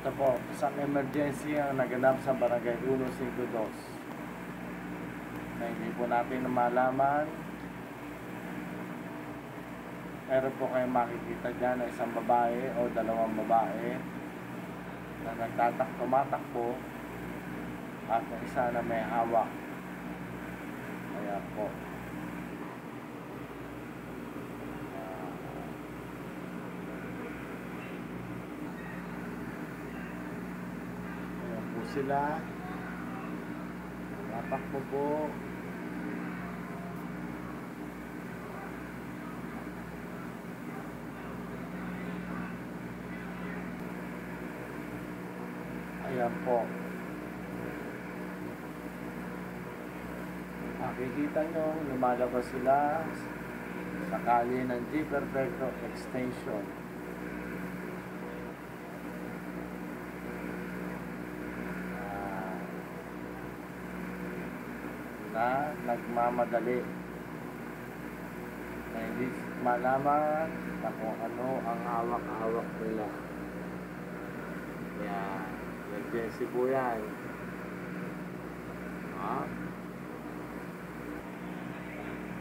Ito po, isang emergency ang naganap sa Barangay 152 na hindi po natin malaman. Meron po kayong makikita dyan na isang babae o dalawang babae na tumatakbo at ang isa na may hawak. Ayan po. Ayan po sila. Tumatakbo po. Ayan po. Makikita nyo, lumalabas sila sa kali ng G Perfecto Extension. Na nagmamadali. Na hindi malaman na kung ano ang hawak-hawak nila. Yan. Emergency po yan.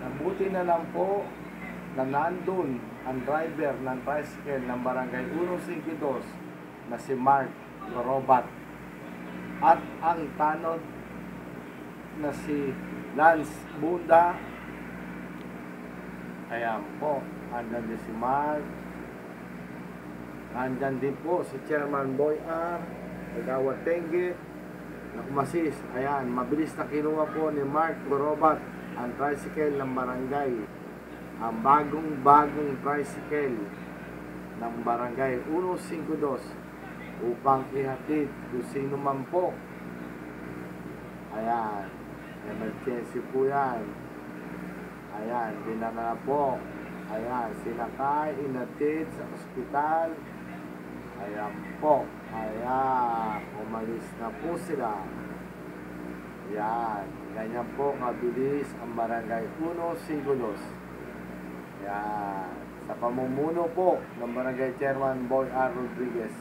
Nabuti na lang po na nandun ang driver ng tricycle ng Barangay 152 na si Mark Gorobat at ang tanod na si Lance Bunda. Ayan po, andyan din si Mark. Andyan din po si Chairman Boy R. Nagawat Tenggit. Nakumasis. Ayan, mabilis na kinuha po ni Mark Gorobat ang tricycle ng barangay. Ang bagong tricycle ng Barangay 152 upang ihatid kung sino man po. Ayan, emergency po yan. Ayan, dinala na po. Ayan, sinakay, inatid sa ospital. Ayan po. Ayan, umalis na po sila. Ayan, ganyan po kabilis ang Barangay 152. Ayan, sa pamumuno po ng Barangay Chairman Boy R. Rodriguez.